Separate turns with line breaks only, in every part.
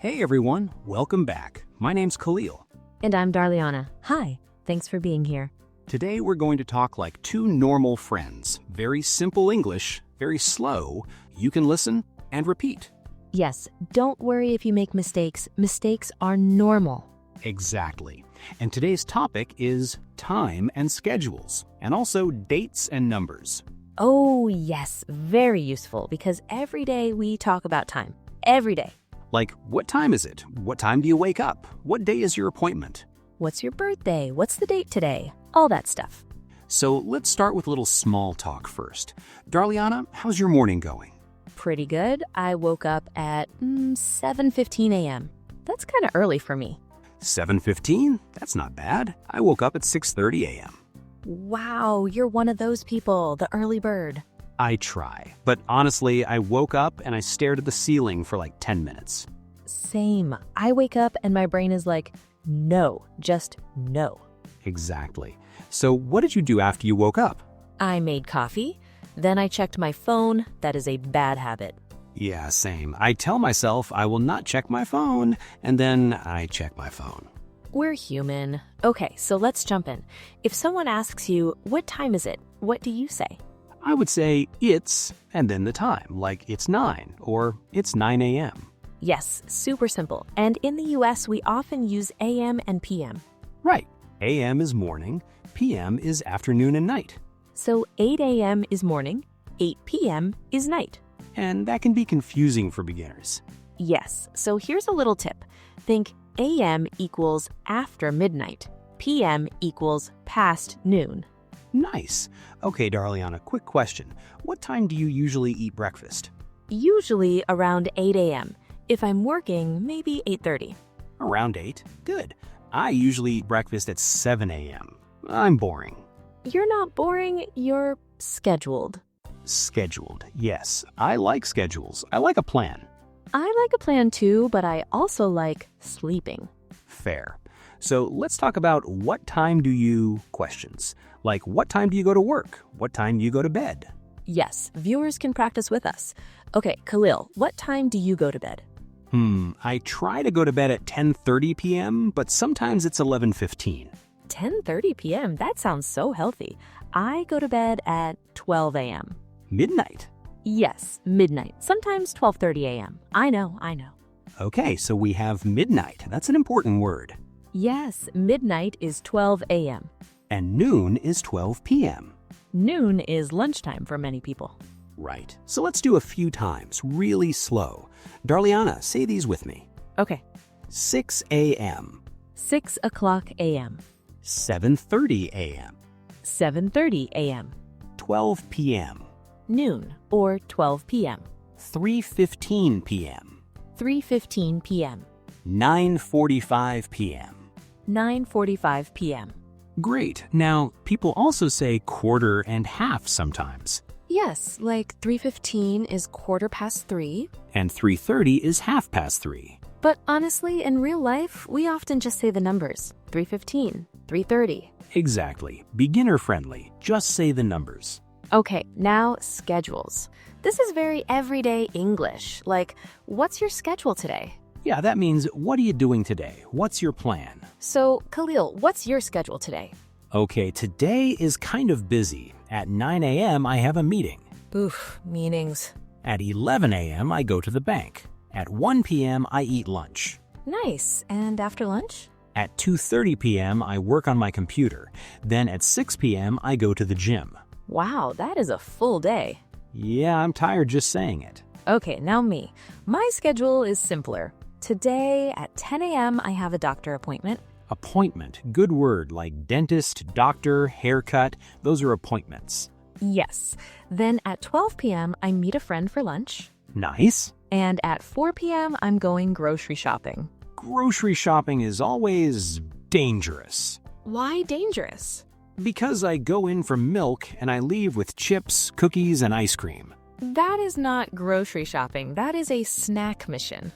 Hey everyone, welcome back. My name's Khalil.
And I'm Darliana. Hi, thanks for being here.
Today we're going to talk like two normal friends. Very simple English, very slow. You can listen and repeat.
Yes, don't worry if you make mistakes. Mistakes are normal.
Exactly. And today's topic is time and schedules, and also dates and numbers.
Oh, yes, very useful because every day we talk about time. Every day.
Like, what time is it? What time do you wake up? What day is your appointment?
What's your birthday? What's the date today? All that stuff.
So let's start with a little small talk first. Darliana, how's your morning going?
Pretty good. I woke up at 7:15 a.m. That's kind of early for me.
7:15? That's not bad. I woke up at 6:30 a.m.
Wow, you're one of those people, the early bird.
I try, but honestly, I woke up and I stared at the ceiling for like 10 minutes.
Same. I wake up and my brain is like, no, just no.
Exactly. So what did you do after you woke up?
I made coffee, then I checked my phone. That is a bad habit.
Yeah, same. I tell myself I will not check my phone, and then I check my phone.
We're human. Okay, so let's jump in. If someone asks you, what time is it? What do you say?
I would say it's, and then the time, like it's 9 or it's 9 a.m.
Yes, super simple. And in the US, we often use AM and PM.
Right. A.m. is morning, P.m. is afternoon and night.
So 8 a.m. is morning, 8 p.m. is night.
And that can be confusing for beginners.
Yes, so here's a little tip. Think AM equals after midnight, PM equals past noon.
Nice. Okay, Darliana, quick question. What time do you usually eat breakfast?
Usually around 8 a.m. If I'm working, maybe 8:30.
Around 8? Good. I usually eat breakfast at 7 a.m. I'm boring.
You're not boring, you're scheduled.
Scheduled. Yes, I like schedules. I like a plan.
I like a plan too, but I also like sleeping.
Fair. So let's talk about what time do you questions. Like, what time do you go to work? What time do you go to bed?
Yes, viewers can practice with us. Okay, Khalil, what time do you go to bed?
I try to go to bed at 10:30 p.m., but sometimes it's 11:15.
10:30 p.m.? That sounds so healthy. I go to bed at 12 a.m.
Midnight.
Yes, midnight. Sometimes 12:30 a.m. I know.
Okay, so we have midnight. That's an important word.
Yes, midnight is 12 a.m.
And noon is 12 p.m.
Noon is lunchtime for many people.
Right. So let's do a few times, really slow. Darliana, say these with me.
Okay.
6 a.m.
6 o'clock a.m.
7:30 a.m.
7:30 a.m.
12 p.m.
Noon or 12 p.m.
3:15 p.m.
3:15 p.m.
9:45 p.m.
9:45 p.m.
Great. Now, people also say quarter and half sometimes.
Yes, like 3:15 is 3:15.
And 3:30 is 3:30.
But honestly, in real life, we often just say the numbers. 3:15, 3:30.
Exactly. Beginner friendly. Just say the numbers.
Okay, now schedules. This is very everyday English. Like, what's your schedule today?
Yeah, that means what are you doing today? What's your plan?
So, Khalil, what's your schedule today?
Okay, today is kind of busy. At 9 a.m. I have a meeting.
Oof, meetings.
At 11 a.m. I go to the bank. At 1 p.m. I eat lunch.
Nice. And after lunch?
At 2:30 p.m. I work on my computer. Then at 6 p.m. I go to the gym.
Wow, that is a full day.
Yeah, I'm tired just saying it.
Okay, now me. My schedule is simpler. Today at 10 a.m. I have a doctor appointment.
Appointment. Good word, like dentist, doctor, haircut. Those are appointments.
Yes. Then at 12 p.m. I meet a friend for lunch.
Nice.
And at 4 p.m. I'm going grocery shopping.
Grocery shopping is always dangerous.
Why dangerous?
Because I go in for milk and I leave with chips, cookies, and ice cream.
That is not grocery shopping. That is a snack mission.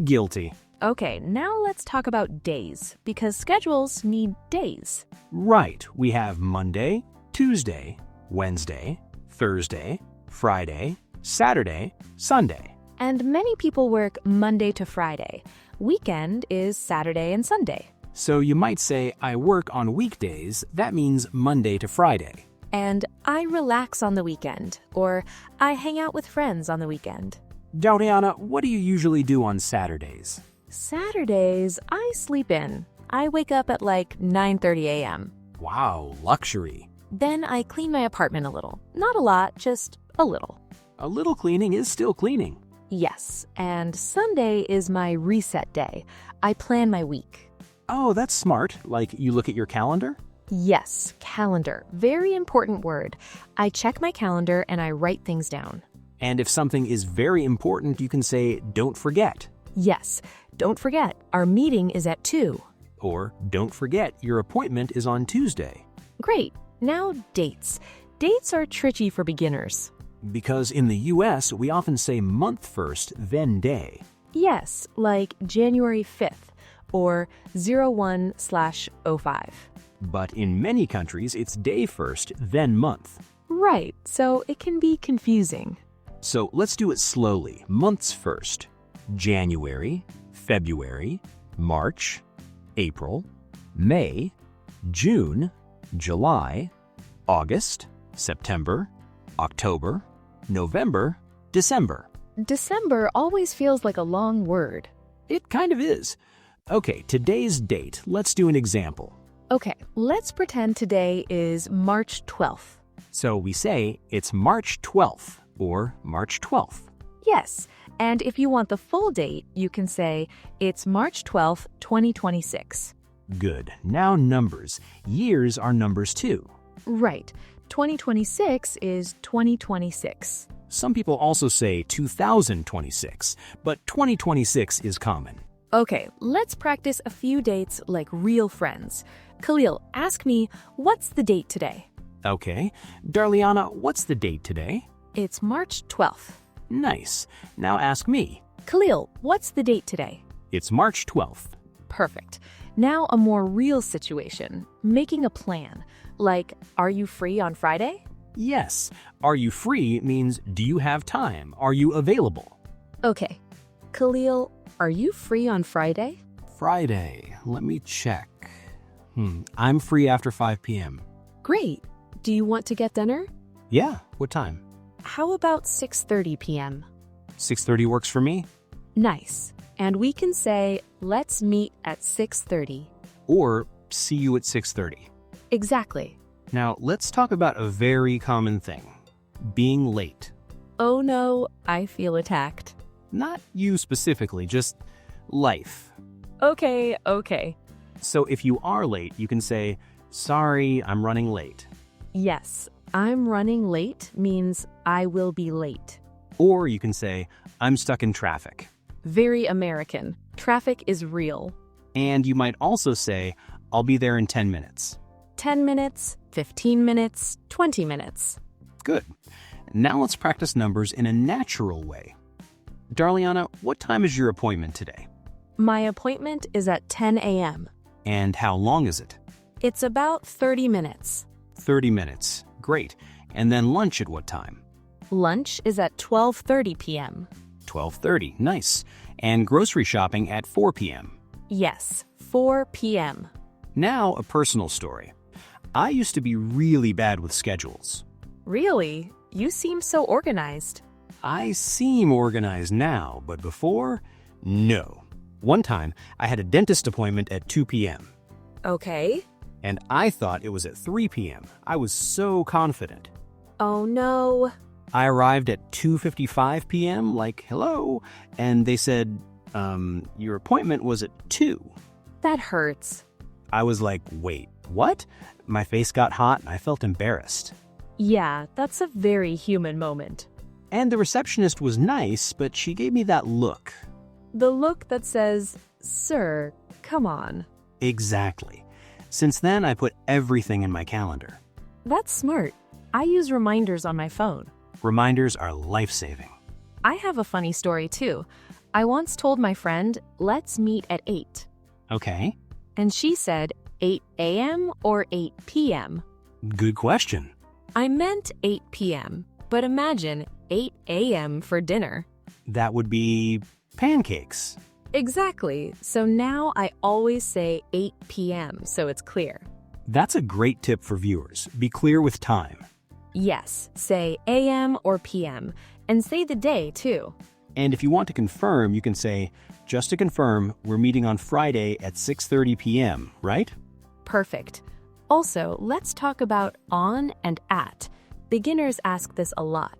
Guilty.
Okay, now let's talk about days, because schedules need days.
Right. We have Monday, Tuesday, Wednesday, Thursday, Friday, Saturday, Sunday.
And many people work Monday to Friday. Weekend is Saturday and Sunday.
So you might say, I work on weekdays. That means Monday to Friday.
And I relax on the weekend, or I hang out with friends on the weekend.
Doriana, what do you usually do on Saturdays?
Saturdays, I sleep in. I wake up at like 9:30 a.m.
Wow, luxury.
Then I clean my apartment a little. Not a lot, just a little.
A little cleaning is still cleaning.
Yes, and Sunday is my reset day. I plan my week.
Oh, that's smart. Like you look at your calendar?
Yes, calendar. Very important word. I check my calendar and I write things down.
And if something is very important, you can say, don't forget.
Yes, don't forget, our meeting is at 2.
Or, don't forget, your appointment is on Tuesday.
Great. Now, dates. Dates are tricky for beginners.
Because in the US, we often say month first, then day.
Yes, like January 5th or 01/05.
But in many countries, it's day first, then month.
Right, so it can be confusing.
So let's do it slowly. Months first. January, February, March, April, May, June, July, August, September, October, November, December.
December always feels like a long word.
It kind of is. Okay, today's date. Let's do an example.
Okay, let's pretend today is March 12th.
So we say it's March 12th or March 12th.
Yes, and if you want the full date, you can say it's March 12th, 2026.
Good. Now numbers. Years are numbers too.
Right. 2026 is 2026.
Some people also say 2026, but 2026 is common.
Okay, let's practice a few dates like real friends. Khalil, ask me, what's the date today?
Okay. Darliana, what's the date today?
It's March 12th.
Nice. Now ask me.
Khalil, what's the date today?
It's March 12th.
Perfect. Now a more real situation, making a plan. Like, are you free on Friday?
Yes. Are you free means do you have time? Are you available?
Okay. Khalil, are you free on Friday?
Friday. Let me check. I'm free after 5 p.m.
Great. Do you want to get dinner?
Yeah. What time?
How about 6:30 p.m.?
6:30 works for me.
Nice. And we can say, let's meet at 6:30.
Or see you at 6:30.
Exactly.
Now, let's talk about a very common thing. Being late.
Oh no, I feel attacked.
Not you specifically, just life.
Okay.
So if you are late, you can say, sorry, I'm running late.
Yes, I'm running late means I will be late.
Or you can say, I'm stuck in traffic.
Very American. Traffic is real.
And you might also say, I'll be there in 10 minutes.
10 minutes, 15 minutes, 20 minutes.
Good. Now let's practice numbers in a natural way. Darliana, what time is your appointment today?
My appointment is at 10 a.m.
And how long is it?
It's about 30 minutes.
30 minutes. Great. And then lunch at what time?
Lunch is at 12:30 p.m.
12:30. Nice. And grocery shopping at 4 p.m.
Yes, 4 p.m.
Now a personal story. I used to be really bad with schedules.
Really? You seem so organized.
I seem organized now, but before, no. One time, I had a dentist appointment at 2 p.m.
Okay.
And I thought it was at 3 p.m. I was so confident.
Oh no.
I arrived at 2:55 p.m., like, hello, and they said, your appointment was at 2.
That hurts.
I was like, wait, what? My face got hot and I felt embarrassed.
Yeah, that's a very human moment.
And the receptionist was nice, but she gave me that look.
The look that says, sir, come on.
Exactly. Since then, I put everything in my calendar.
That's smart. I use reminders on my phone.
Reminders are life-saving.
I have a funny story too. I once told my friend, let's meet at 8.
Okay.
And she said, 8 a.m. or 8 p.m.?
Good question.
I meant 8 p.m., but imagine 8 a.m. for dinner.
That would be pancakes.
Exactly. So now I always say 8 p.m. so it's clear.
That's a great tip for viewers. Be clear with time.
Yes, say a.m. or p.m. and say the day too.
And if you want to confirm, you can say, just to confirm, we're meeting on Friday at 6:30 p.m., right?
Perfect. Also, let's talk about on and at. Beginners ask this a lot.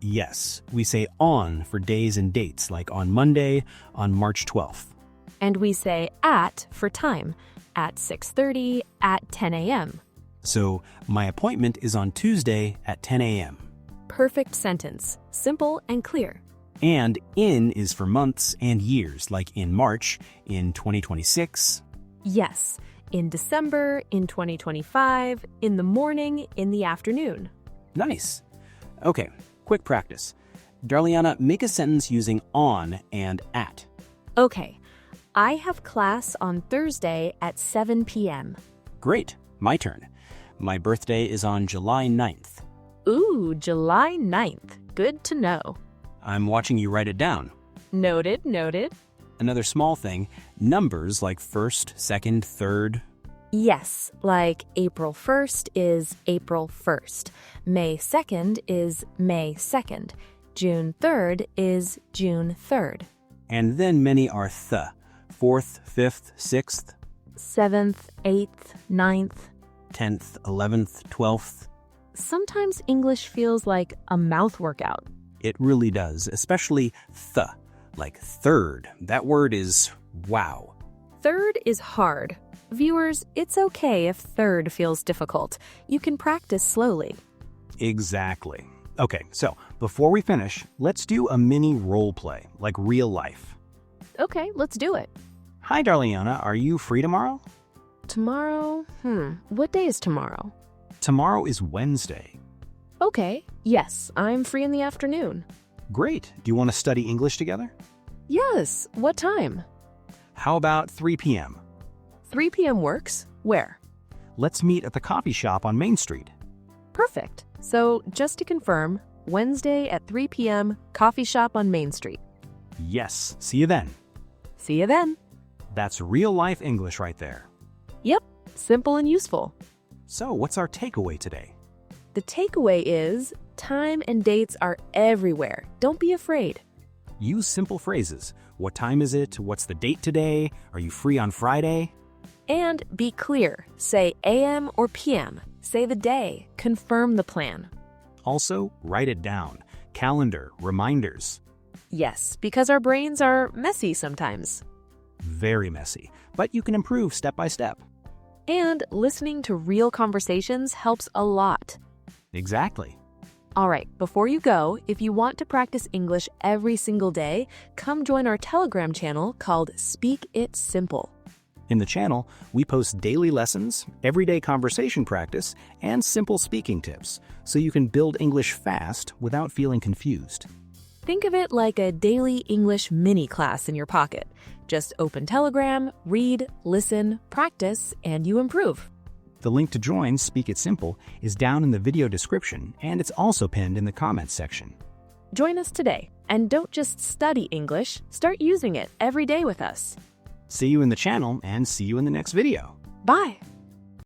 Yes, we say on for days and dates, like on Monday, on March 12th.
And we say at for time, at 6:30, at 10 a.m.
So, my appointment is on Tuesday at 10 a.m.
Perfect sentence, simple and clear.
And in is for months and years, like in March, in 2026.
Yes, in December, in 2025, in the morning, in the afternoon.
Nice. Okay, quick practice. Darliana, make a sentence using on and at.
Okay, I have class on Thursday at 7 p.m.
Great, my turn. My birthday is on July 9th.
Ooh, July 9th. Good to know.
I'm watching you write it down.
Noted, noted.
Another small thing, numbers like first, second, third.
Yes, like April 1st is April 1st. May 2nd is May 2nd. June 3rd is June 3rd.
And then many are fourth, fifth, sixth,
7th, 8th, 9th.
10th, 11th, 12th.
Sometimes English feels like a mouth workout.
It really does, especially like third. That word is wow.
Third is hard. Viewers, it's okay if third feels difficult. You can practice slowly.
Exactly. Okay, so before we finish, let's do a mini role play, like real life.
Okay, let's do it.
Hi, Darliana. Are you free tomorrow?
Tomorrow? What day is tomorrow?
Tomorrow is Wednesday.
Okay, yes, I'm free in the afternoon.
Great. Do you want to study English together?
Yes, what time?
How about 3 p.m.?
3 p.m. works. Where?
Let's meet at the coffee shop on Main Street.
Perfect. So, just to confirm, Wednesday at 3 p.m., coffee shop on Main Street.
Yes, see you then.
See you then.
That's real-life English right there.
Yep, simple and useful.
So, what's our takeaway today?
The takeaway is time and dates are everywhere. Don't be afraid.
Use simple phrases. What time is it? What's the date today? Are you free on Friday?
And be clear. Say a.m. or p.m. Say the day. Confirm the plan.
Also, write it down. Calendar, reminders.
Yes, because our brains are messy sometimes.
Very messy, but you can improve step by step.
And listening to real conversations helps a lot.
Exactly.
All right, before you go, if you want to practice English every single day, come join our Telegram channel called Speak It Simple.
In the channel, we post daily lessons, everyday conversation practice, and simple speaking tips, so you can build English fast without feeling confused.
Think of it like a daily English mini class in your pocket. Just open Telegram, read, listen, practice, and you improve.
The link to join Speak It Simple is down in the video description, and it's also pinned in the comments section.
Join us today, and don't just study English, start using it every day with us.
See you in the channel, and see you in the next video.
Bye!